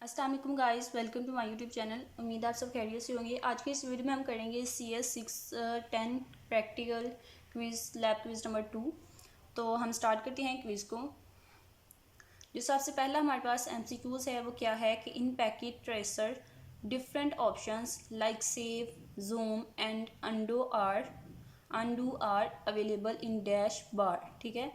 अस्सलाम वालेकुम guys, welcome to my YouTube channel. उम्मीद है आप सब खैरियत से होंगे। आज के इस वीडियो में हम करेंगे CS 610 practical quiz lab quiz number 2। तो हम स्टार्ट करते हैं क्विज़ को। जो सबसे पहला हमारे पास MCQs है वो क्या है कि in Packet Tracer different options like save, zoom and undo are available in dash bar. ठीक है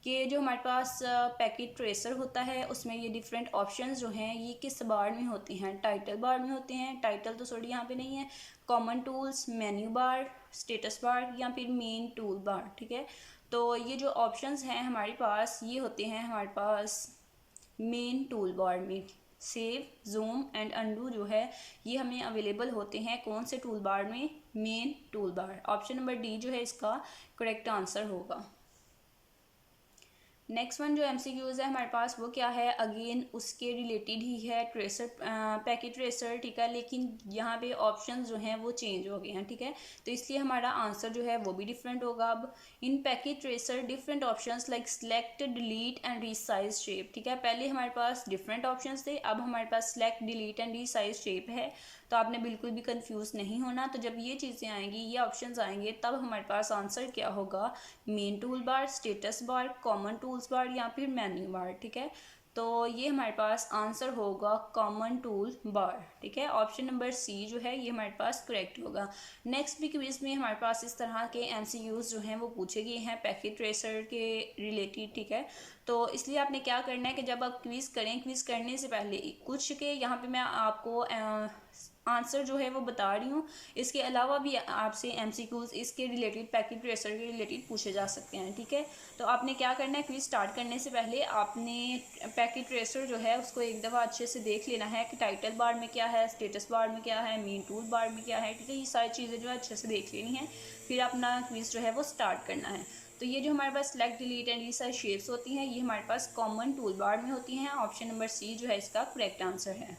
कि जो हमारे पास पैकेट ट्रेसर होता है उसमें ये डिफरेंट ऑप्शंस जो हैं ये किस बार में होते हैं। टाइटल बार में होते हैं। टाइटल तो सॉरी यहाँ पे नहीं है। Common tools, menu bar, status बार या फिर मेन टूल बार। ठीक है, तो ये जो ऑप्शंस हैं हमारे पास ये होते हैं हमारे पास मेन टूल बार में। सेव, जूम एंड अनडू जो है ये हमें अवेलेबल होते हैं कौन से टूल बार में? मेन टूल बार। ऑप्शन नंबर डी जो है इसका करेक्ट आंसर होगा। नेक्स्ट वन जो MCQs है हमारे पास वो क्या है? अगेन उसके रिलेटेड ही है, ट्रेसर पैकेट ट्रेसर। ठीक है, लेकिन यहाँ पे ऑप्शंस जो हैं वो चेंज हो गए हैं। ठीक है, तो इसलिए हमारा आंसर जो है वो भी डिफरेंट होगा। अब in Packet Tracer different options like select, delete and resize shape. ठीक है, पहले हमारे पास डिफरेंट ऑप्शंस थे, अब हमारे पास select, delete and resize shape है। तो आपने बिल्कुल भी कंफ्यूज नहीं होना। तो जब ये चीज़ें आएंगी, ये ऑप्शंस आएंगे, तब हमारे पास आंसर क्या होगा? Main tool bar, status bar, common tools bar या फिर मेन्यू बार। ठीक है, तो ये हमारे पास आंसर होगा कॉमन टूल बार। ठीक है, ऑप्शन नंबर सी जो है ये हमारे पास करेक्ट होगा। नेक्स्ट भी क्विज में हमारे पास इस तरह के MCQs जो हैं वो पूछे गए हैं पैकेट ट्रेसर के रिलेटेड। ठीक है, तो इसलिए आपने क्या करना है कि जब आप क्विज करें, क्विज करने से पहले कुछ के यहाँ पे मैं आपको आंसर जो है वो बता रही हूँ, इसके अलावा भी आपसे MCQs इसके रिलेटेड पैकेट ट्रेसर के रिलेटेड पूछे जा सकते हैं। ठीक है, तो आपने क्या करना है, क्विज स्टार्ट करने से पहले आपने पैकेट ट्रेसर जो है उसको एक दफ़ा अच्छे से देख लेना है कि टाइटल बार में क्या है, स्टेटस बार में क्या है, मेन टूल बार में क्या है। ठीक है, ये सारी चीज़ें जो है अच्छे से देख लेनी है, फिर अपना क्विज जो है वो स्टार्ट करना है। तो ये जो हमारे पास select, delete and resize shapes होती हैं ये हमारे पास कॉमन टूल बार में होती हैं। ऑप्शन नंबर सी जो है इसका करेक्ट आंसर है।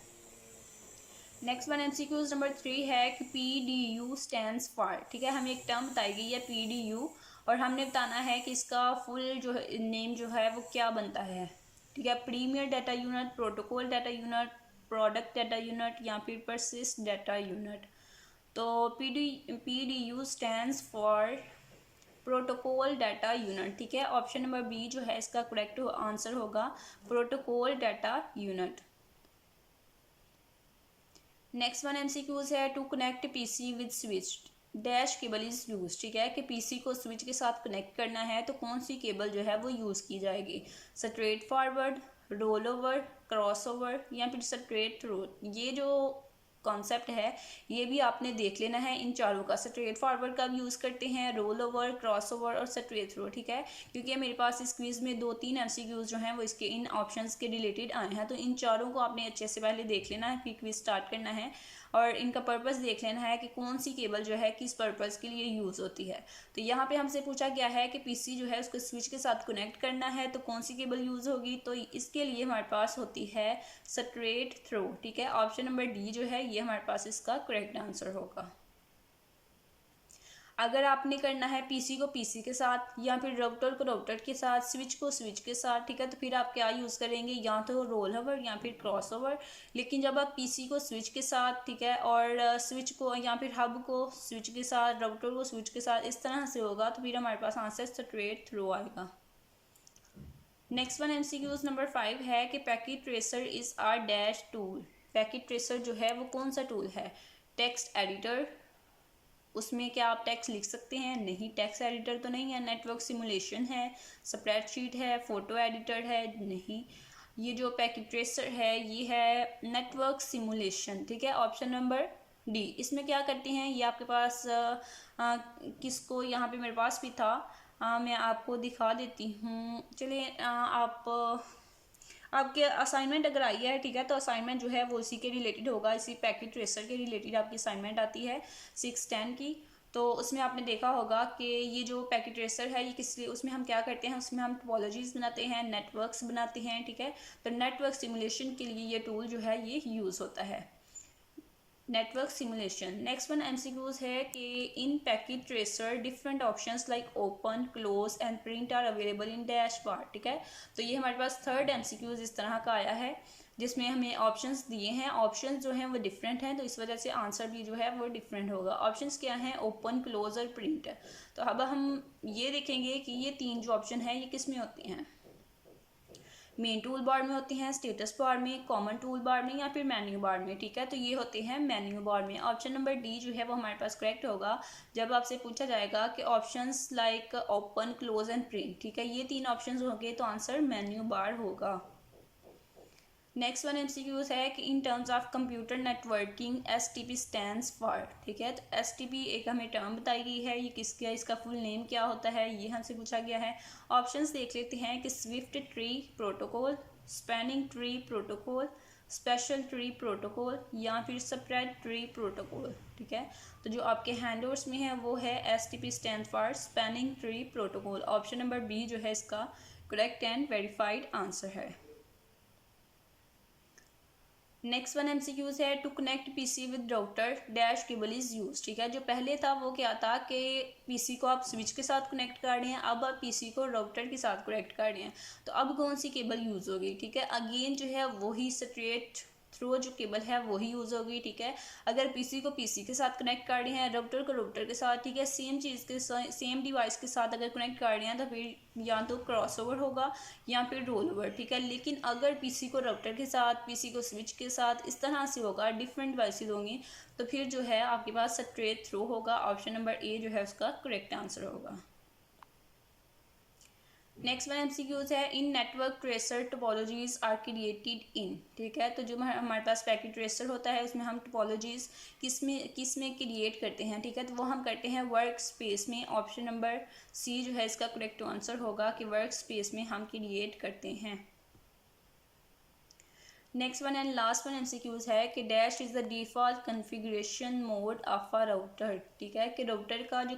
नेक्स्ट वन MCQs नंबर 3 है कि PDU स्टैंड्स फॉर। ठीक है, हमें एक टर्म बताई गई है PDU और हमने बताना है कि इसका फुल जो नेम जो है वो क्या बनता है। ठीक है, premier data unit, protocol data unit, product data unit या फिर परसिस्ट डाटा यूनिट। तो PDU stands for protocol data unit. ठीक है, ऑप्शन नंबर बी जो है इसका करेक्ट आंसर होगा protocol data unit. Next one MCQs है to connect PC with switch dash cable is use. ठीक है, कि PC को स्विच के साथ कनेक्ट करना है तो कौन सी केबल जो है वो यूज़ की जाएगी? Straight forward, roll over, cross over या फिर स्ट्रेट थ्रू। ये जो कॉन्सेप्ट है ये भी आपने देख लेना है इन चारों का। स्ट्रेट फॉरवर्ड का भी यूज़ करते हैं, रोल ओवर, क्रॉस ओवर और स्ट्रेट थ्रू। ठीक है, क्योंकि मेरे पास इस क्विज में 2-3 MCQs जो हैं वो इसके इन ऑप्शंस के रिलेटेड आए हैं। तो इन चारों को आपने अच्छे से पहले देख लेना है, फिर क्विज स्टार्ट करना है और इनका पर्पस देख लेना है कि कौन सी केबल जो है किस पर्पस के लिए यूज़ होती है। तो यहाँ पे हमसे पूछा गया है कि PC जो है उसको स्विच के साथ कनेक्ट करना है तो कौन सी केबल यूज़ होगी? तो इसके लिए हमारे पास होती है स्ट्रेट थ्रू। ठीक है, ऑप्शन नंबर डी जो है ये हमारे पास इसका करेक्ट आंसर होगा। अगर आपने करना है PC को PC के साथ या फिर राउटर को राउटर के साथ, स्विच को स्विच के साथ, ठीक है, तो फिर आप क्या यूज़ करेंगे? या तो रोल ओवर या फिर क्रॉस ओवर। लेकिन जब आप PC को स्विच के साथ, ठीक है, और स्विच को या फिर हब को स्विच के साथ, राउटर को स्विच के साथ इस तरह से होगा तो फिर हमारे पास आंसर स्ट्रेट थ्रू आएगा। नेक्स्ट वन MCQs नंबर 5 है कि packet tracer is are dash tool. Packet tracer जो है वो कौन सा टूल है? टेक्स्ट एडिटर, उसमें क्या आप टेक्स्ट लिख सकते हैं? नहीं, टेक्स्ट एडिटर तो नहीं है। नेटवर्क सिमुलेशन है, स्प्रेडशीट है, फ़ोटो एडिटर है? नहीं, ये जो पैकेट ट्रेसर है ये है नेटवर्क सिमुलेशन। ठीक है, ऑप्शन नंबर डी। इसमें क्या करते हैं ये आपके पास किसको यहाँ पे मेरे पास भी था, मैं आपको दिखा देती हूँ। चलिए आपके असाइनमेंट अगर आई है, ठीक है, तो असाइनमेंट जो है वो इसी के रिलेटेड होगा, इसी पैकेट ट्रेसर के रिलेटेड आपकी असाइनमेंट आती है 610 की। तो उसमें आपने देखा होगा कि ये जो पैकेट ट्रेसर है ये किस लिए, उसमें हम क्या करते हैं, उसमें हम टोपोलॉजीज बनाते हैं, नेटवर्क्स बनाते हैं। ठीक है, तो नेटवर्क सिमुलेशन के लिए ये टूल जो है ये यूज़ होता है, network simulation. Next one MCQs है कि in Packet Tracer different options like open, close and print are available in dash bar. ठीक है, तो ये हमारे पास थर्ड MCQs इस तरह का आया है। जिसमें हमें ऑप्शंस दिए हैं, ऑप्शंस जो हैं वो डिफरेंट हैं, तो इस वजह से आंसर भी जो है वो डिफरेंट होगा। ऑप्शंस क्या हैं? ओपन, क्लोज और प्रिंट। तो अब हम ये देखेंगे कि ये तीन जो ऑप्शन है ये किस में होते हैं। मेन टूल बार में होते हैं, स्टेटस बार में, कॉमन टूल बार में या फिर मेन्यू बार में, ठीक है। तो ये होते हैं मेन्यू बार में। ऑप्शन नंबर डी जो है वो हमारे पास करेक्ट होगा जब आपसे पूछा जाएगा कि options like open, close and print, ठीक है, ये तीन ऑप्शंस होंगे तो आंसर मेन्यू बार होगा। नेक्स्ट वन एमसीक्यूज है कि in terms of computer networking STP stands for, ठीक है। तो एसटीपी एक हमें टर्म बताई गई है, ये किसका, इसका फुल नेम क्या होता है, ये हमसे पूछा गया है। ऑप्शंस देख लेते हैं कि Swift tree protocol, spanning tree protocol, special tree protocol या फिर स्प्रेड ट्री प्रोटोकॉल, ठीक है। तो जो आपके हैंडओवर्स में है वो है STP stand for spanning tree protocol. Option number B जो है इसका करेक्ट एंड वेरीफाइड आंसर है। नेक्स्ट वन एमसीक्यूज है to connect PC with router dash cable is use, ठीक है। जो पहले था वो क्या था कि पीसी को आप स्विच के साथ कनेक्ट कर रहे हैं, अब आप पीसी को राउटर के साथ कनेक्ट कर रहे हैं, तो अब कौन सी केबल यूज होगी, ठीक है। अगेन जो है वही स्ट्रेट थ्रू जो केबल है वही यूज़ होगी, ठीक है। अगर पीसी को पीसी के साथ कनेक्ट कर रहे हैं, राउटर को राउटर के साथ, ठीक है, सेम चीज़ के सेम डिवाइस के साथ अगर कनेक्ट कर रहे हैं तो फिर या तो क्रॉसओवर होगा या फिर रोल ओवर, ठीक है। लेकिन अगर पीसी को राउटर के साथ, पीसी को स्विच के साथ, इस तरह से होगा, डिफरेंट डिवाइसेज होंगी, तो फिर जो है आपके पास स्ट्रेट थ्रू होगा। ऑप्शन नंबर ए जो है उसका करेक्ट आंसर होगा। नेक्स्ट वन एमसीक्यूज है in network tracer topologies are created in, ठीक है। तो जो हमारे पास पैकेट ट्रेसर होता है उसमें हम टोपोलॉजीज किस में क्रिएट करते हैं, ठीक है। तो वो हम करते हैं वर्क स्पेस में। ऑप्शन नंबर सी जो है इसका करेक्ट आंसर होगा कि वर्क स्पेस में हम क्रिएट करते हैं। Next one and last one MCQs है कि dash is the default configuration mode of a router, ठीक है, कि राउटर का जो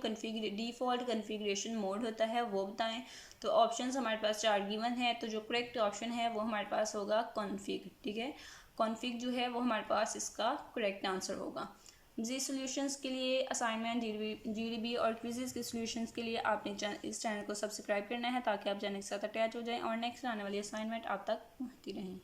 डिफ़ॉल्ट कन्फिग्रेशन मोड होता है वो बताएं। तो ऑप्शंस हमारे पास 4 गिवन है, तो जो करेक्ट ऑप्शन है वो हमारे पास होगा कॉन्फ़िग, ठीक है। कॉन्फ़िग जो है वो हमारे पास इसका करेक्ट आंसर होगा। जी सॉल्यूशंस के लिए, असाइनमेंट, जीडीबी और क्विज़ेज़ के सॉल्यूशंस के लिए आपने इस चैनल को सब्सक्राइब करना है ताकि आप चैनल के साथ अटैच हो जाएं और नेक्स्ट आने वाली असाइनमेंट आप तक पहुँचती रहें।